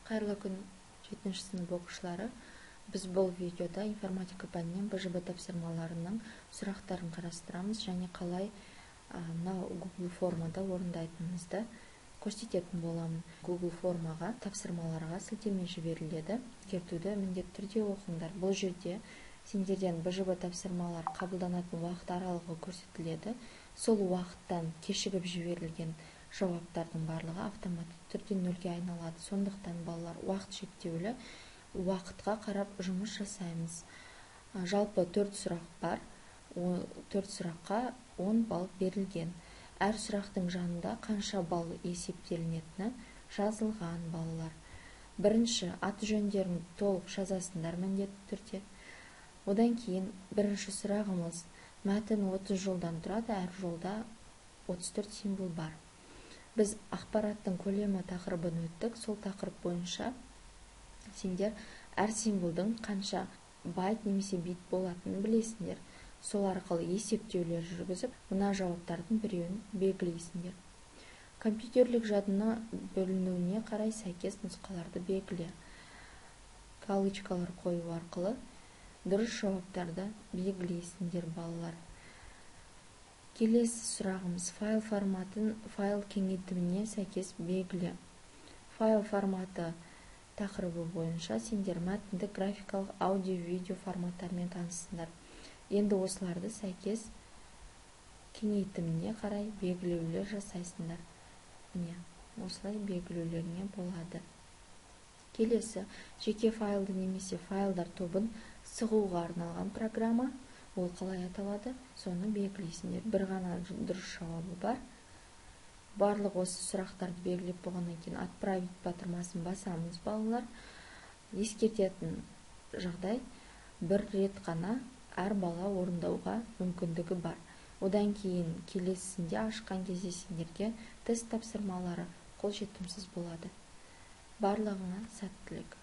Қайырлы күн 7-ші сынып оқушылары. Біз бұл видеода информатика пәнінен БЖБ тапсырмаларының сұрақтарын қарастырамыз және қалай Google формада орындайтынымызды көрсететін боламын. Google формаға тапсырмаларға сілтеме жіберіледі. Ескертуді міндетті түрде оқыңдар. Бұл жерде сендерден БЖБ тапсырмалар қабылданатын уақыт аралығы көрсетіледі. Сол уақыттан кешігіп жіберілген жауаптардың барлығы автоматты түрде нөлге айналады. Сондықтан балалар уақыт шектеулі, уақытқа қарап жұмыс жасаймыз. Жалпы 4 сұрақ бар. 4 сұраққа 10 балл берілген. Әр сұрақтың жанында қанша балл есептелінетіні жазылған балалар. Бірінші аты жөндерін толық жазасыңдар міндетті түрде. Одан кейін бірінші сұрағымыз мәтін 30 жолдан тұрады, әр жолда 34 символ бар. Біз ақпараттың көлемі тақырыбын өттік. Сол тақырып бойынша сендер әр символдың қанша байт немесе бит болатынын білесіңдер. Сол арқылы есептеулер жүргізіп, мына жауаптардың біреуін белгілейсіңдер. Компьютерлік жадына бөлінуіне қарай сәйкес нұсқаларды белгіле. Галочкалар қою арқылы дұрыс жауаптарды белгілейсіңдер балалар. Келесі сұрағымыз файл форматын файл кеңейтіміне сәйкес белгіле. Файл форматы тақырыбы бойынша сендер мәтінді графикалық аудио-видео форматтармен танысыңдар. Енді осыларды сәйкес кеңейтіміне қарай белгілеулер жасайсыңдар. Міне, осылай белгілеулеріне болады. Келесі жеке файлды немесе файлдар тобын сығуға арналған программа. Ол қалай аталады, соны белгілейсіңдер. Бір ғана дұрыс жауабы бар. Барлық осы сұрақтарды белгілеп болғаннан кейін отправить батырмасын басамыз балалар. Ескертетін жағдай, бір рет қана әр бала орындауға мүмкіндігі бар. Одан кейін келесінде ашқан кезде сендерге тест тапсырмалары қолжетімсіз болады. Барлығына сәттілік.